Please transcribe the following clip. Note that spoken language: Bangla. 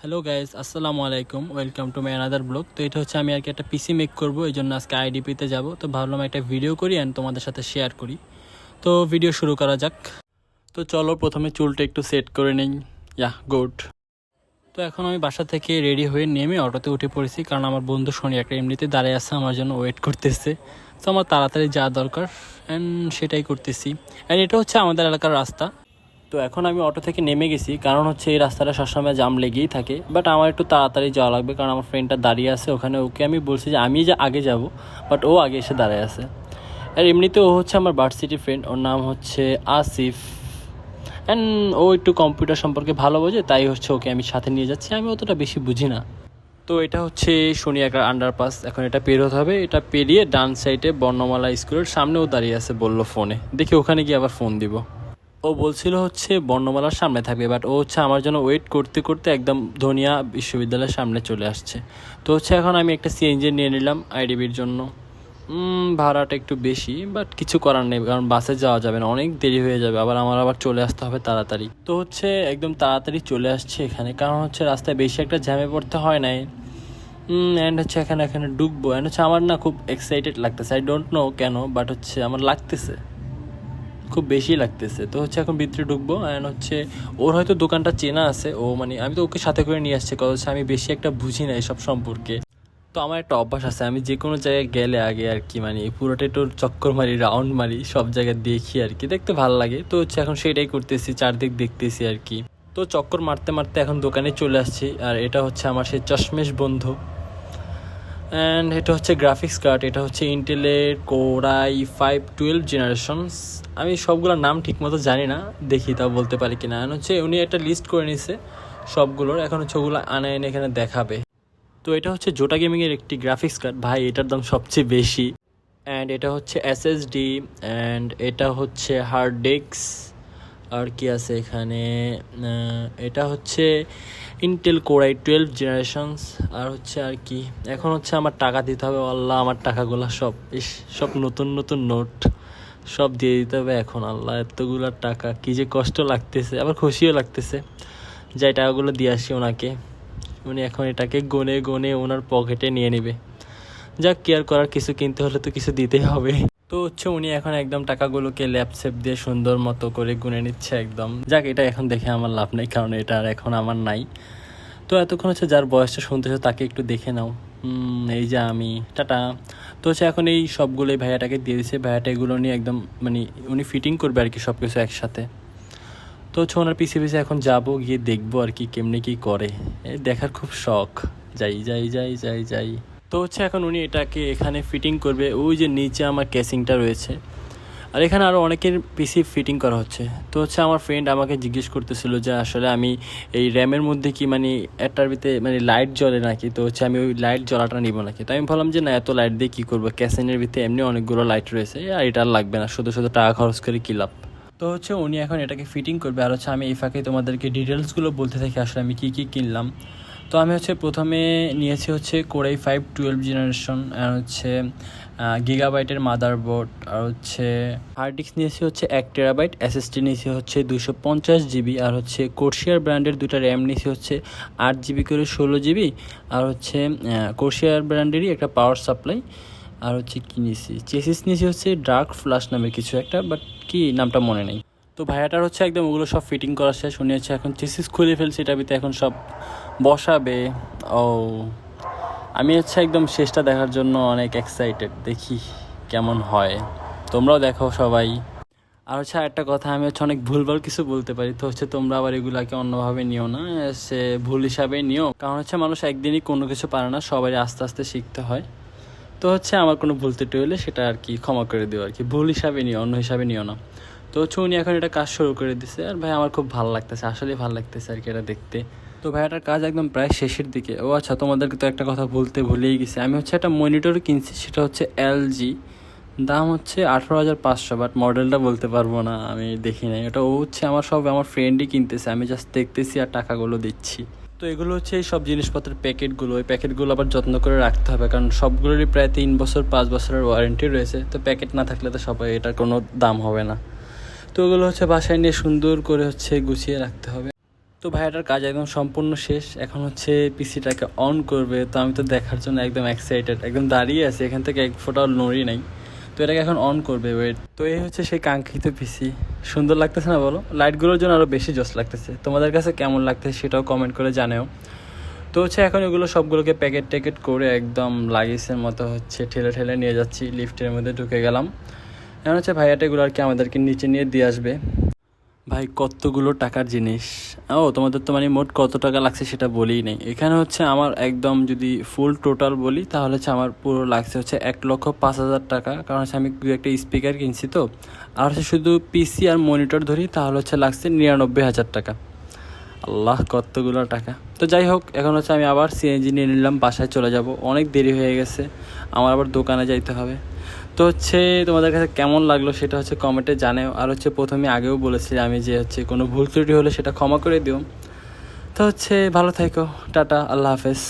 হ্যালো গাইস, আসসালামু আলাইকুম। Welcome to my another blog. তো এটা হচ্ছে আমি আর কি একটা পিসি মেক করব, এই জন্য আজকে আইডিপিতে যাব। তো ভাবলাম একটা ভিডিও করি অ্যান্ড তোমাদের সাথে শেয়ার করি। তো ভিডিও শুরু করা যাক। তো চলো প্রথমে চুলটা একটু সেট করে নিই। গুড। তো এখন আমি বাসা থেকে রেডি হয়ে নেমে অটোতে উঠে পড়েছি, কারণ আমার বন্ধু শনি একটা এমনিতে দাঁড়িয়ে আছে, আমার জন্য ওয়েট করতেছে। তো আমার তাড়াতাড়ি যাওয়া দরকার অ্যান্ড সেটাই করতেছি। অ্যান্ড এটা হচ্ছে আমাদের এলাকার রাস্তা। তো এখন আমি অটো থেকে নেমে গেছি, কারণ হচ্ছে এই রাস্তাটা সবসময় জাম লেগেই থাকে। বাট আমার একটু তাড়াতাড়ি যাওয়া লাগবে, কারণ আমার ফ্রেন্ডটা দাঁড়িয়ে আছে ওখানে। ওকে আমি বলছি যে আমি যে আগে যাব, বাট ও আগে এসে দাঁড়িয়ে আছে। আর এমনিতে ও হচ্ছে আমার ভার্সিটির ফ্রেন্ড, ওর নাম হচ্ছে আসিফ। অ্যান্ড ও একটু কম্পিউটার সম্পর্কে ভালো বোঝে, তাই হচ্ছে ওকে আমি সাথে নিয়ে যাচ্ছি। আমি অতটা বেশি বুঝি না। তো এটা হচ্ছে শনিয়াকার আন্ডারপাস। এখন এটা পেরোতে হবে। এটা পেরিয়ে ডান সাইডে বর্ণমালা স্কুলের সামনেও দাঁড়িয়ে আছে, বললো ফোনে। দেখি ওখানে গিয়ে আবার ফোন দিব। ও বলছিল হচ্ছে বর্ণমালার সামনে থাকবে, বাট ও হচ্ছে আমার জন্য ওয়েট করতে করতে একদম ধনিয়া বিশ্ববিদ্যালয়ের সামনে চলে আসছে। তো হচ্ছে এখন আমি একটা সিএনজি নিয়ে নিলাম আইডিবির জন্য। ভাড়াটা একটু বেশি, বাট কিছু করার নেই, কারণ বাসে যাওয়া যাবে না, অনেক দেরি হয়ে যাবে। আমার আবার চলে আসতে হবে তাড়াতাড়ি। তো হচ্ছে একদম তাড়াতাড়ি চলে আসছে এখানে, কারণ হচ্ছে রাস্তায় বেশি একটা জ্যামে পড়তে হয় নাই। অ্যান্ড হচ্ছে এখানে ঢুকবো। অ্যান্ড হচ্ছে আমার না খুব এক্সাইটেড লাগতেছে, আই ডোন্ট নো কেন, বাট হচ্ছে আমার লাগতেছে, খুব বেশি লাগতেছে। তো হচ্ছে এখন ভিতরে ঢুকবো। অ্যান্ড হচ্ছে ওর হয়তো দোকানটা চেনা আছে, ও মানে আমি তো ওকে সাথে করে নিয়ে আসছি, কারণ হচ্ছে আমি বেশি একটা বুঝি না এসব সম্পর্কে। তো আমার একটা অভ্যাস আছে, আমি যে কোনো জায়গায় গেলে আগে আর কি মানে পুরোটা একটু চক্কর মারি, রাউন্ড মারি, সব জায়গায় দেখি আর কি, দেখতে ভালো লাগে। তো হচ্ছে এখন সেটাই করতেছি, চারদিক দেখতেছি আর কি। তো চক্কর মারতে মারতে এখন দোকানে চলে আসছি। আর এটা হচ্ছে আমার সেই চশমেশ বন্ধু। অ্যান্ড এটা হচ্ছে গ্রাফিক্স কার্ড। এটা হচ্ছে ইন্টেলের কোরাই 512 জেনারেশনস। আমি সবগুলোর নাম ঠিকমতো জানি না, দেখি তাও বলতে পারি কিনা। অ্যান্ড হচ্ছে উনি একটা লিস্ট করে নিছে সবগুলোর, এখন হচ্ছে ওগুলো আনে এনে এখানে দেখাবে। তো এটা হচ্ছে জোটা গেমিংয়ের একটি গ্রাফিক্স কার্ড। ভাই এটার দাম সবচেয়ে বেশি। অ্যান্ড এটা হচ্ছে এসএসডি। অ্যান্ড এটা হচ্ছে হার্ড ডিস্ক। আর কি আছে এখানে, এটা হচ্ছে ইন্টেল কোরাই 12 জেনারেশনস। আর হচ্ছে আর কি, এখন হচ্ছে আমার টাকা দিতে হবে। আল্লাহ, আমার টাকাগুলো সব নতুন নতুন নোট সব দিয়ে দিতে হবে এখন। আল্লাহ, এতগুলো টাকা, কী যে কষ্ট লাগতেছে, আবার খুশিও লাগতেছে যে এই টাকাগুলো দিয়ে আসি ওনাকে। উনি এখন এটাকে গনে গনে ওনার পকেটে নিয়ে নেবে। যাক, কেয়ার করার, কিছু কিনতে হলে তো কিছু দিতেই হবে। তো হচ্ছে উনি এখন একদম টাকাগুলোকে ল্যাপসেপ দিয়ে সুন্দর মতো করে গুনে নিচ্ছে একদম। যাক, এটা এখন দেখে আমার লাভ নেই, কারণ এটা আর এখন আমার নাই। তো এতক্ষণ হচ্ছে যার বয়সটা শুনতেছে তাকে একটু দেখে নাও। এই যে আমি, টাটা। তো হচ্ছে এখন এই সবগুলোই ভাইয়াটাকে দিয়ে দিচ্ছে। ভাইয়াটা এগুলো নিয়ে একদম মানে উনি ফিটিং করবে আর কি সব কিছু একসাথে। তো হচ্ছে ওনার পিছিয়ে পিছিয়ে এখন যাবো, গিয়ে দেখবো আর কি কেমনি কী করে। এই দেখার খুব শখ। যাই যাই যাই যাই যাই। তো হচ্ছে এখন উনি এটাকে এখানে ফিটিং করবে। ওই যে নিচে আমার কেসিংটা রয়েছে, আর এখানে আরও অনেকের পিসি ফিটিং করা হচ্ছে। তো হচ্ছে আমার ফ্রেন্ড আমাকে জিজ্ঞেস করতেছিল যে আসলে আমি এই র্যামের মধ্যে কি মানে একটার ভিতরে মানে লাইট জ্বলে নাকি, তো হচ্ছে আমি ওই লাইট জ্বলাটা নিব নাকি। তো আমি ভাবলাম যে না, এত লাইট দিয়ে কী করবো, ক্যাসিনের ভিতরে এমনি অনেকগুলো লাইট রয়েছে, আর এটা আর লাগবে না, শুধু শুধু টাকা খরচ করে কী লাভ। তো হচ্ছে উনি এখন এটাকে ফিটিং করবে। আর হচ্ছে আমি এই ফাঁকে তোমাদেরকে ডিটেলসগুলো বলতে থাকি আসলে আমি কী কী কিনলাম। তো আমি হচ্ছে প্রথমে নিয়েছি হচ্ছে কোরাই 512 জেনারেশন, আর হচ্ছে গিগাবাইটের মাদারবোর্ড, আর হচ্ছে হার্ড ডিস্ক নিয়েছি হচ্ছে 1 টেরাবাইট, এসএসডি নিয়েছি হচ্ছে 250 জিবি, আর হচ্ছে কোর্সিয়ার ব্র্যান্ডের 2টা র্যাম নিয়েছি হচ্ছে 8 জিবি করে 16 জিবি, আর হচ্ছে কোর্সিয়ার ব্র্যান্ডেরই একটা পাওয়ার সাপ্লাই। আর হচ্ছে কী নিয়েছি, চেসিস নিয়েছি হচ্ছে ডার্ক ফ্লাশ নামের কিছু একটা, বাট কি নামটা মনে নেই। তো ভাইয়াটার হচ্ছে একদম ওগুলো সব ফিটিং করা শেষ। উনি হচ্ছে এখন চেসিস খুলে ফেলছে, এটার ভিতরে এখন সব বসাবে। ও, আমি হচ্ছে একদম শেষটা দেখার জন্য অনেক এক্সাইটেড, দেখি কেমন হয়। তোমরাও দেখো সবাই। আর হচ্ছে একটা কথা, আমি হচ্ছে অনেক ভুলভাল কিছু বলতে পারি, তো হচ্ছে তোমরা আবার এগুলাকে অন্যভাবে নিও না, সে ভুল হিসাবে নিও। কারণ হচ্ছে মানুষ একদিনই কোনো কিছু পারে না, সবাই আস্তে আস্তে শিখতে হয়। তো হচ্ছে আমার কোনো ভুল ত্রুটি হলে সেটা আর কি ক্ষমা করে দিও আর কি, ভুল হিসাবে নিও, অন্য হিসাবে নিও না। তো হচ্ছে উনি এখন এটা কাজ শুরু করে দিছে। আর ভাই আমার খুব ভালো লাগতেছে, আসলেই ভালো লাগতেছে আর কি এটা দেখতে। তো ভাইয়াটার কাজ একদম প্রায় শেষের দিকে। ও আচ্ছা, তোমাদেরকে তো একটা কথা বলতে ভুলেই গেছি, আমি হচ্ছে একটা মনিটর কিনছি, সেটা হচ্ছে এলজি। দাম হচ্ছে 18,500, বাট মডেলটা বলতে পারবো না, আমি দেখি নাই ওটা। ও হচ্ছে আমার ফ্রেন্ডই কিনতেছে, আমি জাস্ট দেখতেছি আর টাকাগুলো দিচ্ছি। তো এগুলো হচ্ছে এই সব জিনিসপত্রের প্যাকেটগুলো। ওই প্যাকেটগুলো আবার যত্ন করে রাখতে হবে, কারণ সবগুলোরই প্রায় 3 বছর 5 বছরের ওয়ারেন্টি রয়েছে। তো প্যাকেট না থাকলে তো সবাই এটার কোনো দাম হবে না। তো ওগুলো হচ্ছে বাসায় নিয়ে সুন্দর করে হচ্ছে গুছিয়ে রাখতে হবে। তো ভাইয়াটার কাজ একদম সম্পূর্ণ শেষ, এখন হচ্ছে পিসিটাকে অন করবে। তো আমি তো দেখার জন্য একদম এক্সাইটেড, একদম দাঁড়িয়ে আছি, এখান থেকে এক ফোঁটাও নড়ি নাই। তো এটাকে এখন অন করবে, ওয়েট। তো এই হচ্ছে সেই কাঙ্ক্ষিত পিসি। সুন্দর লাগতেছে না বলো? লাইটগুলোর জন্য আরও বেশি জোস লাগতেছে। তোমাদের কাছে কেমন লাগতেছে সেটাও কমেন্ট করে জানাও। তো হচ্ছে এখন এগুলো সবগুলোকে প্যাকেট ট্যাকেট করে একদম লাগেজের মতো হচ্ছে ঠেলে ঠেলে নিয়ে যাচ্ছি, লিফটের মধ্যে ঢুকে গেলাম। এখন হচ্ছে ভাইয়াটা এগুলো আর কি আমাদেরকে নিচে নিয়ে দিয়ে আসবে। ভাই কতগুলো টাকার জিনিস! ও তোমাদের তো মানে মোট কত টাকা লাগছে সেটা বলেই নেই। এখানে হচ্ছে আমার একদম যদি ফুল টোটাল বলি তাহলে হচ্ছে আমার পুরো লাগছে হচ্ছে 1,05,000 টাকা, কারণ হচ্ছে আমি একটা স্পিকার কিনছি। তো আর হচ্ছে শুধু পিসি আর মনিটর ধরি তাহলে হচ্ছে লাগছে 99,000 টাকা। আল্লাহ, কতগুলো টাকা! তো যাই হোক, এখন হচ্ছে আমি আবার সিএনজি নিয়ে নিলাম, বাসায় চলে যাব, অনেক দেরি হয়ে গেছে, আমার আবার দোকানে যাইতে হবে। তো হচ্ছে তোমাদের কাছে কেমন লাগলো সেটা হচ্ছে কমেন্টে জানাও। আর হচ্ছে প্রথমে আগেও বলেছি আমি যে হচ্ছে কোনো ভুল ত্রুটি হলে সেটা ক্ষমা করে দিও। তো হচ্ছে ভালো থেকো, টাটা, আল্লাহ হাফেজ।